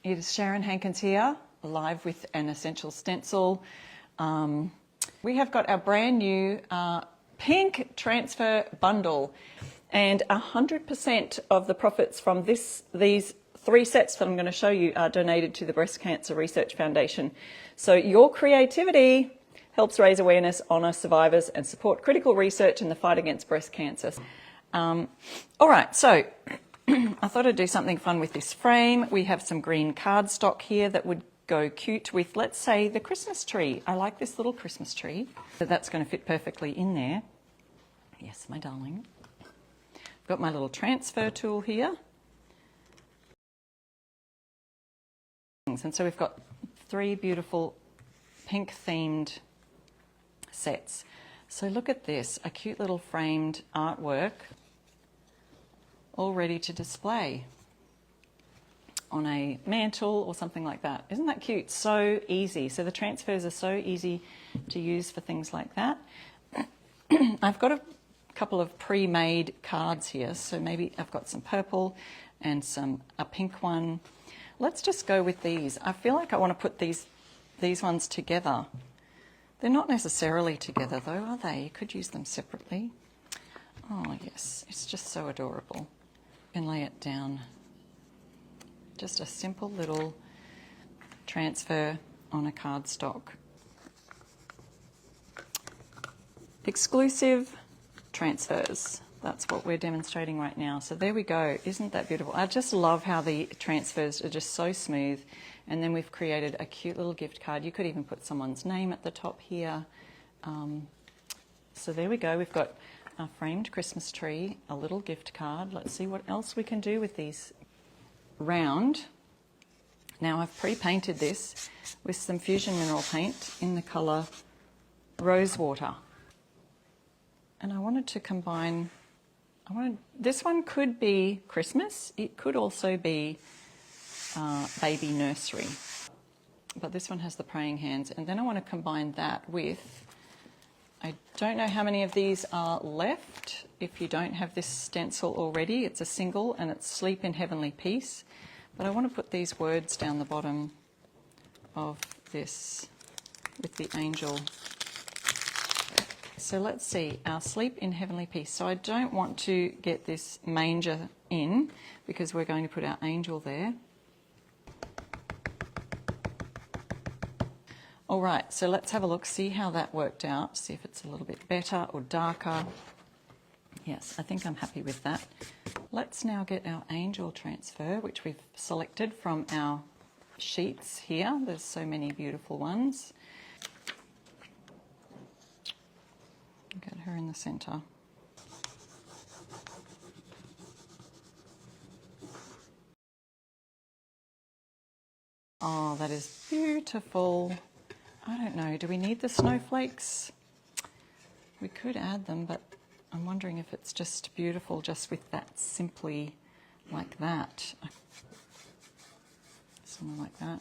It is Sharon Hankins here, live with an Essential Stencil. We have got our brand new pink transfer bundle, and 100% of the profits from these 3 sets that I'm going to show you are donated to the Breast Cancer Research Foundation. So your creativity helps raise awareness, honour survivors and support critical research in the fight against breast cancer. All right, so I thought I'd do something fun with this frame. We have some green cardstock here that would go cute with, let's say, the Christmas tree. I like this little Christmas tree. So that's going to fit perfectly in there. Yes, my darling. I've got my little transfer tool here. And so we've got 3 beautiful pink themed sets. So look at this, a cute little framed artwork all ready to display on a mantle or something like that. Isn't that cute? So easy. So the transfers are so easy to use for things like that. I've got a couple of pre-made cards here. So maybe I've got some purple and a pink one. Let's just go with these. I feel like I want to put these ones together. They're not necessarily together though, are they? You could use them separately. Oh yes, it's just so adorable. And lay it down. Just a simple little transfer on a cardstock. Exclusive transfers. That's what we're demonstrating right now. So there we go. Isn't that beautiful? I just love how the transfers are just so smooth. And then we've created a cute little gift card. You could even put someone's name at the top here. So there we go. We've got a framed Christmas tree, a little gift card. Let's see what else we can do with these round. Now I've pre-painted this with some fusion mineral paint in the colour Rosewater. And I wanted to combine, this one could be Christmas. It could also be baby nursery. But this one has the praying hands. And then I want to combine that with, I don't know how many of these are left. If you don't have this stencil already, it's a single and it's Sleep in Heavenly Peace. But I want to put these words down the bottom of this with the angel. So let's see, our Sleep in Heavenly Peace. So I don't want to get this manger in because we're going to put our angel there. All right, so let's have a look, see how that worked out, see if it's a little bit better or darker. Yes, I think I'm happy with that. Let's now get our angel transfer, which we've selected from our sheets here. There's so many beautiful ones. Get her in the center. Oh, that is beautiful. I don't know, do we need the snowflakes? We could add them, but I'm wondering if it's just beautiful just with that simply like that. Something like that.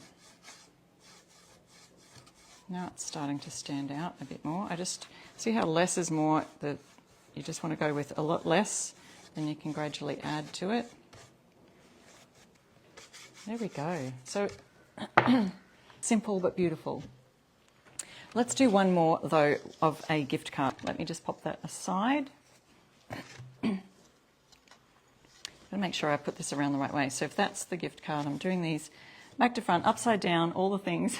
Now it's starting to stand out a bit more. I just see how less is more, that you just want to go with a lot less, then you can gradually add to it. There we go. So simple but beautiful. Let's do one more though of a gift card. Let me just pop that aside. I'm going to make sure I put this around the right way. So if that's the gift card, I'm doing these back to front, upside down, all the things.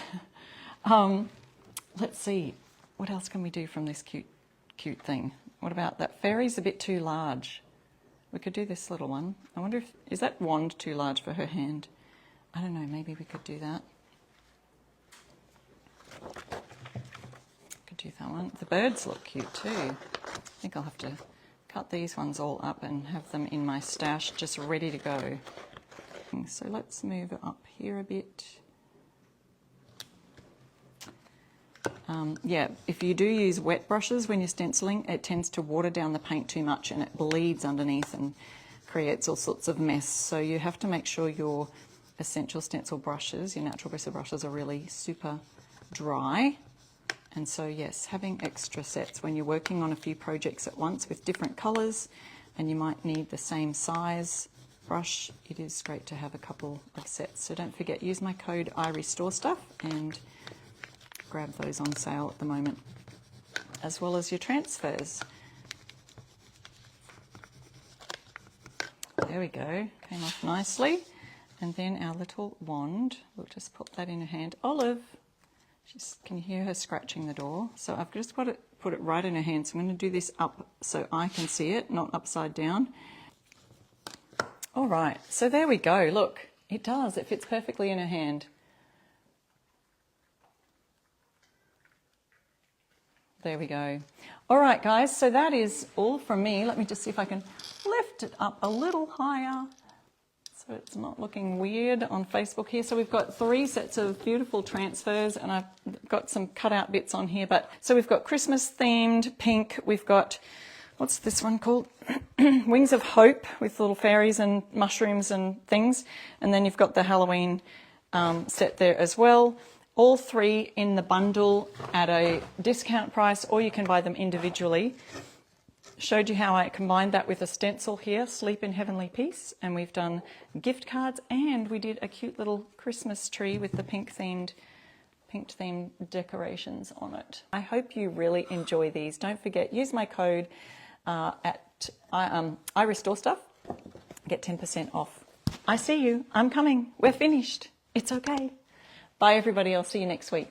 Let's see, what else can we do from this cute thing? What about that? Fairy's a bit too large. We could do this little one. I wonder if, is that wand too large for her hand? I don't know, maybe we could do that. Could do that one. The birds look cute too. I think I'll have to cut these ones all up and have them in my stash just ready to go. So let's move it up here a bit. Yeah, if you do use wet brushes when you're stenciling, it tends to water down the paint too much and it bleeds underneath and creates all sorts of mess. So you have to make sure your essential stencil brushes, your natural bristle brushes, are really super dry. And so yes, having extra sets when you're working on a few projects at once with different colours, and you might need the same size brush, it is great to have a couple of sets. So don't forget, use my code iRestoreStuff and grab those on sale at the moment, as well as your transfers. There we go, came off nicely. And then our little wand, we'll just put that in her hand. Olive, can you hear her scratching the door? So I've just got to put it right in her hand. So I'm going to do this up so I can see it, not upside down. All right, so there we go. Look, it does. It fits perfectly in her hand. There we go. All right, guys, so that is all from me. Let me just see if I can lift it up a little higher so it's not looking weird on Facebook here. So we've got 3 sets of beautiful transfers, and I've got some cutout bits on here. But so we've got Christmas themed pink. We've got, what's this one called? Wings of Hope with little fairies and mushrooms and things. And then you've got the Halloween set there as well. All 3 in the bundle at a discount price, or you can buy them individually. Showed you how I combined that with a stencil here, Sleep in Heavenly Peace, and we've done gift cards, and we did a cute little Christmas tree with the pink themed decorations on it. I hope you really enjoy these. Don't forget, use my code at iRestoreStuff, get 10% off. I see you. I'm coming. We're finished. It's okay. Bye, everybody. I'll see you next week.